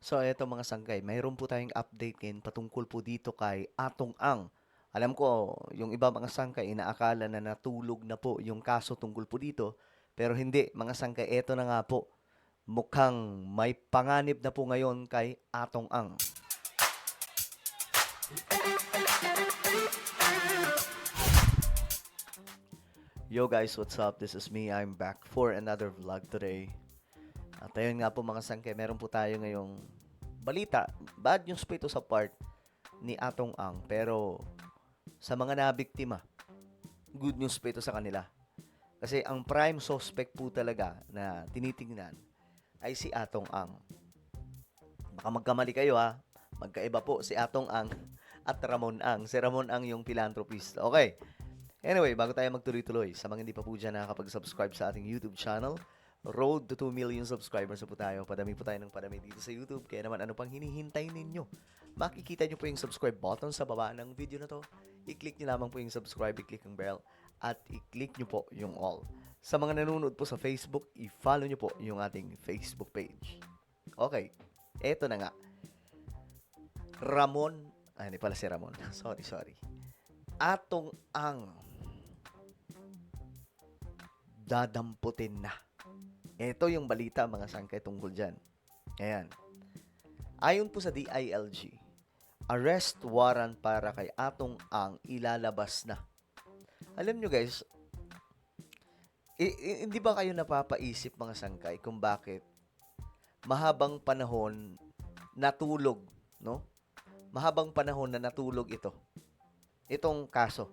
So, eto mga sangkay, mayroon po tayong update ngayon patungkol po dito kay Atong Ang. Alam ko, yung iba mga sangkay, inaakala na natulog na po yung kaso tungkol po dito. Pero hindi, mga sangkay, eto na nga po. Mukhang may panganib na po ngayon kay Atong Ang. Yo guys, what's up? This is me. I'm back for another vlog today. At ayun nga po mga sangkay, meron po tayo ngayong balita. Bad news po ito sa part ni Atong Ang. Pero sa mga nabiktima, good news po ito sa kanila. Kasi ang prime suspect po talaga na tinitingnan ay si Atong Ang. Baka magkamali kayo ha. Magkaiba po si Atong Ang at Ramon Ang. Si Ramon Ang yung philanthropist. Okay. Anyway, bago tayo magtuloy-tuloy, sa mga hindi pa po dyan nakakapag-subscribe sa ating YouTube channel, road to 2 million subscribers na po tayo. Padami po tayo ng padami dito sa YouTube. Kaya naman ano pang hinihintay ninyo? Makikita nyo po yung subscribe button sa baba ng video na to. I-click nyo lamang po yung subscribe, i-click ang bell, at i-click nyo po yung all. Sa mga nanonood po sa Facebook, i-follow nyo po yung ating Facebook page. Okay, eto na nga. Ramon, hindi pala si Ramon. sorry. Atong Ang dadamputin na. Ito yung balita mga sangkay tungkol dyan. Ayan. Ayon po sa DILG, arrest warrant para kay Atong Ang ilalabas na. Alam nyo guys, hindi ba kayo napapaisip mga sangkay kung bakit mahabang panahon natulog, no? Mahabang panahon na natulog ito. Itong kaso.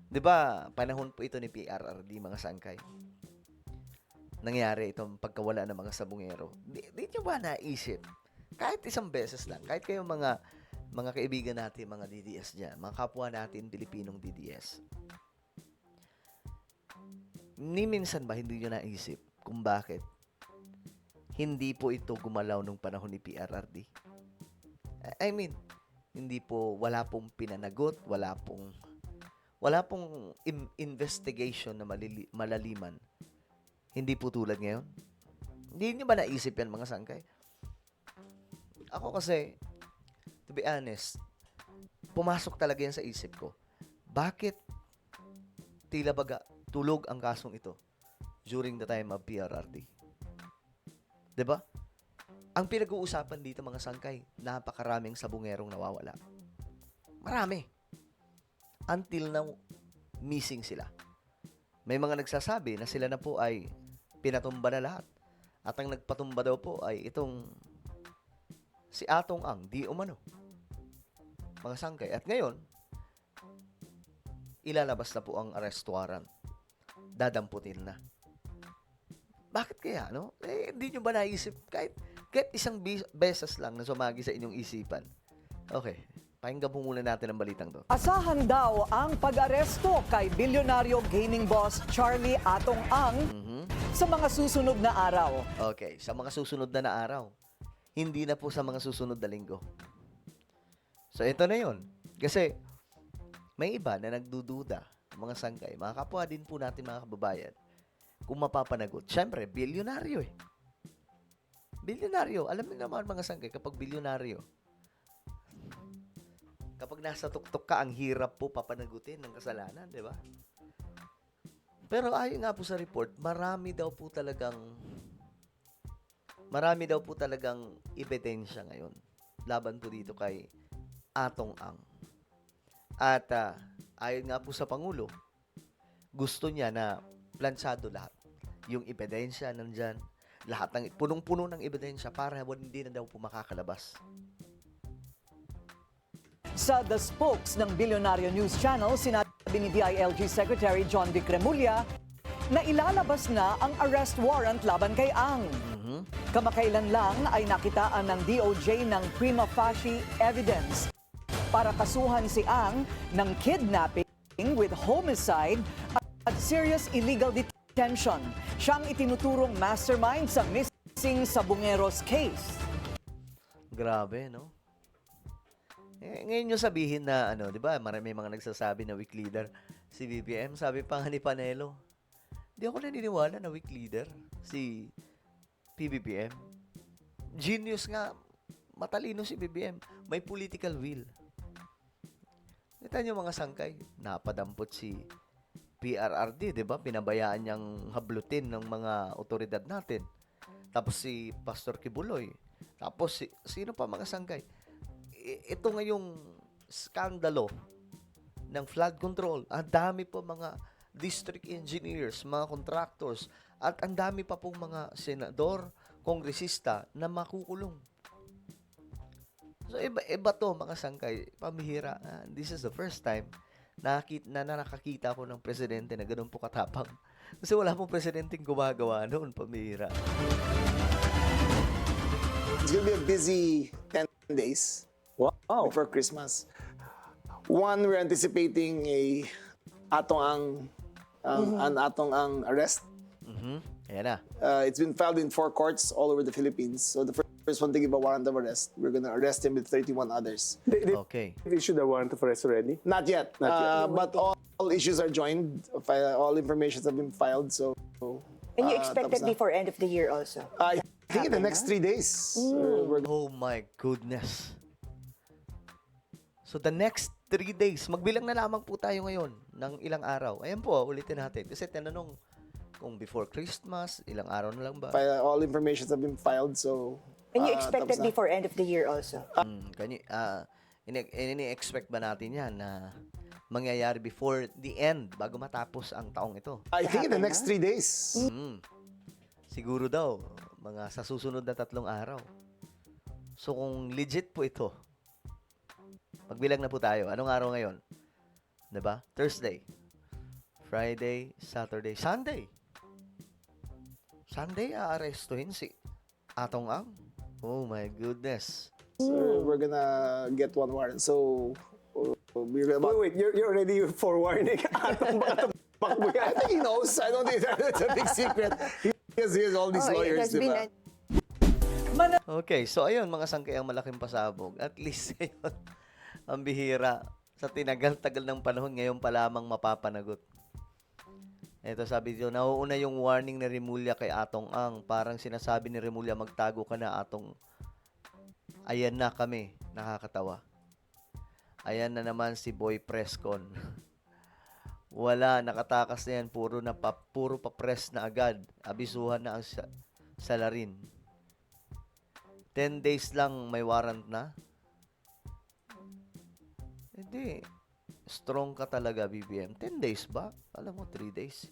'Di ba, panahon po ito ni PRRD mga sangkay. Nangyari itong pagkawala ng mga sabungero. Di nyo ba naisip? Kahit isang beses lang, kahit kayo mga kaibigan natin, mga DDS dyan, mga kapwa natin, Pilipinong DDS. Ni minsan ba hindi nyo naisip kung bakit hindi po ito gumalaw nung panahon ni PRRD? I mean, hindi po, wala pong pinanagot, wala pong investigation na malaliman. Hindi po tulad ngayon. Hindi nyo ba naisip yan mga sangkay? Ako kasi, to be honest, pumasok talaga yan sa isip ko. Bakit tila baga tulog ang kasong ito during the time of PRRD? 'Di ba? Ang pinag-uusapan dito mga sangkay, napakaraming sabungerong nawawala. Marami. Until now, missing sila. May mga nagsasabi na sila na po ay pinatumba na lahat. At ang nagpatumba daw po ay itong si Atong Ang, di umano. Mga sangkay. At ngayon, ilalabas na po ang arrest warrant. Dadamputin na. Bakit kaya, no? Hindi nyo ba naisip kahit isang beses lang na sumagi sa inyong isipan? Okay. Pakinggan po muna natin ang balitang to. Asahan daw ang pag-aresto kay bilyonaryo gaming boss Charlie Atong Ang sa mga susunod na araw. Okay, sa mga susunod na araw. Hindi na po sa mga susunod na linggo. So, ito na yun. Kasi, may iba na nagdududa, mga sangkay, mga kapwa din po natin mga kababayan, kung mapapanagot. Siyempre, bilyonaryo eh. Bilyonaryo. Alam niyo naman mga sangkay, kapag bilyonaryo, kapag nasa tuktok ka, ang hirap po papanagutin ng kasalanan, di ba? Pero ayon nga po sa report, marami daw po talagang ebidensya ngayon laban po dito kay Atong Ang. At ayon nga po sa Pangulo, gusto niya na plansado lahat. Yung ebidensya nandyan, lahat ng punong-puno ng ebidensya para hindi na daw po makakalabas. Sa The Spokes ng Billionaire News Channel, sinabi ni DILG Secretary John Vic Remulla na ilalabas na ang arrest warrant laban kay Ang. Kamakailan lang ay nakitaan ng DOJ ng prima facie evidence para kasuhan si Ang ng kidnapping with homicide at serious illegal detention. Siyang itinuturong mastermind sa missing sabungeros case. Grabe, no? Ngayon nyo sabihin na, di ba, marami mga nagsasabi na weak leader. Si BBM, sabi pa nga ni Panelo, di ako naniniwala na weak leader si PBBM. Genius nga, matalino si BBM. May political will. Kita niyo mga sangkay, napadampot si PRRD, di ba? Pinabayaan niyang hablutin ng mga otoridad natin. Tapos si Pastor Kibuloy. Tapos sino pa mga sangkay? Ito ngayong skandalo ng flood control. Ang dami po mga district engineers, mga contractors, at ang dami pa pong mga senador, kongresista na makukulong. So, iba to mga sangkay. Pamihira. This is the first time na nakakita ko ng presidente na ganun po katapang. Kasi wala pong presidenteng gumagawa noon. Pamihira. It's gonna be a busy 10 days Wow. before Christmas. One, we're anticipating an atong ang arrest. Ayan na. It's been filed in 4 courts all over the Philippines. So the first one to give a warrant of arrest, we're gonna arrest him with 31 others. They Okay. issued a warrant of arrest already. Not yet. Not yet. But all issues are joined. All informations have been filed. So. And you expect tapos it na. before end of the year also? I think in the next 3 days, we're Oh my goodness. So the next 3 days, magbilang na lamang po tayo ngayon ng ilang araw. Ayan po, ulitin natin. Kasi tinanong kung before Christmas, ilang araw na lang ba? all informations have been filed. So. And you expect tapos it na. before end of the year also? Ini-expect ba natin yan na mangyayari before the end, bago matapos ang taong ito? I think in the next 3 days. Siguro daw, mga sa susunod na 3 araw. So kung legit po ito, pagbilang na po tayo. Anong araw ngayon? 'Di ba? Thursday, Friday, Saturday, Sunday. Sunday, aarestuhin si Atong Ang. Oh my goodness. So we're gonna get one warrant. So we're about. Wait, you're already forewarning. Anong baka tumakbo yan? I think he knows. I don't think it's a big secret. He has all these Oh, it lawyers, has di been ba? Okay, so ayun mga sangkay ang malaking pasabog. At least ngayon, ang bihira. Sa tinagal-tagal ng panahon, ngayon pa lamang mapapanagot. Ito sabi dito, nauuna yung warning ni Remulla kay Atong Ang. Parang sinasabi ni Remulla, magtago ka na Atong. Ayan na kami, nakakatawa. Ayan na naman si Boy Prescon. Wala, nakatakas na yan. Puro pa-press na agad. Abisuhan na ang salarin. 10 days lang may warrant na. Hindi. Strong ka talaga, BBM. 10 days ba? Alam mo, 3 days.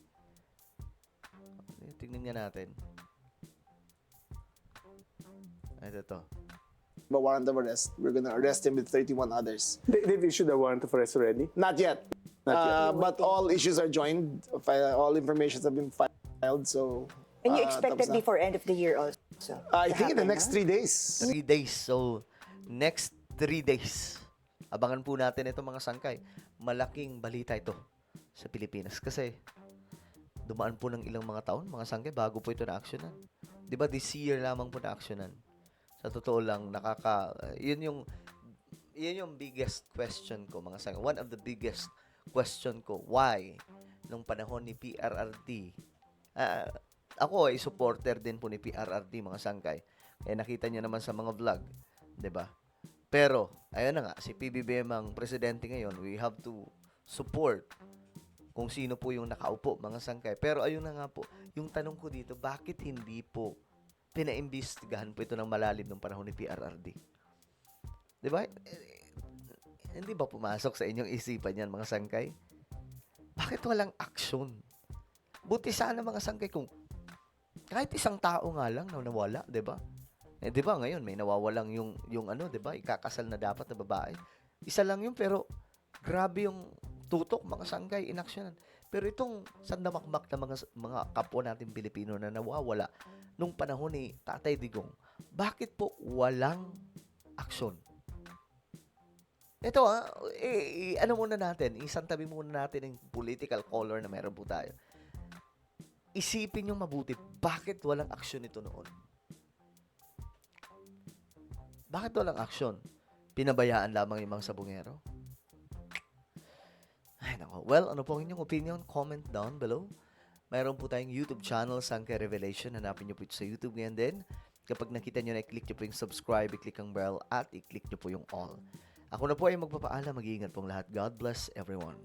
Tingnan nga natin. Ito to. A warrant of arrest. We're gonna arrest him with 31 others. They've issued a warrant of arrest already. Not yet. Not yet. But all issues are joined. All informations have been filed. So. And you expect tapos it na. before end of the year also? I think in the next 3 days. 3 days. So, next 3 days. Abangan po natin ito mga sangkay. Malaking balita ito sa Pilipinas. Kasi, dumaan po ng ilang mga taon, mga sangkay, bago po ito na-actionan. Di ba, this year lamang po na-actionan. Sa totoo lang, yun yung biggest question ko, mga sangkay. One of the biggest question ko, why, nung panahon ni PRRD, ako ay supporter din po ni PRRD, mga sangkay. Kaya nakita niyo naman sa mga vlog, 'di ba? Pero ayun na nga, si PBBM ang presidente ngayon. We have to support kung sino po yung nakaupo, mga sangkay. Pero ayun na nga po, yung tanong ko dito, bakit hindi po pinaimbestigahan po ito ng malalim nung panahon ni PRRD? 'Di ba? Hindi ba pumasok sa inyong isipan yan, mga sangkay? Bakit walang action? Buti sana, mga sangkay, kung kahit isang tao nga lang na nawala, 'di ba? 'Di ba ngayon may nawawalang yung ano, 'di ba? Ikakasal na dapat na babae. Isa lang 'yun, pero grabe yung tutok, mga sangkay, inaksyonan. Pero itong sandamakmak na mga kapwa natin Pilipino na nawawala nung panahon ni Tatay Digong, bakit po walang aksyon? Ito ano muna natin, isantabi muna natin yung political color na meron po tayo. Isipin yung mabuti, bakit walang aksyon ito noon? Bakit walang aksyon? Pinabayaan lamang yung mga sabungero? Ay, nako. Well, ano po ang inyong opinion? Comment down below. Mayroon po tayong YouTube channel, Sangkay Revelation. Hanapin niyo po ito sa YouTube ngayon din. kapag nakita nyo na, i-click nyo po yung subscribe, i-click ang bell, at i-click nyo po yung all. Ako na po ay magpapaalam. Mag-iingat pong lahat. God bless everyone.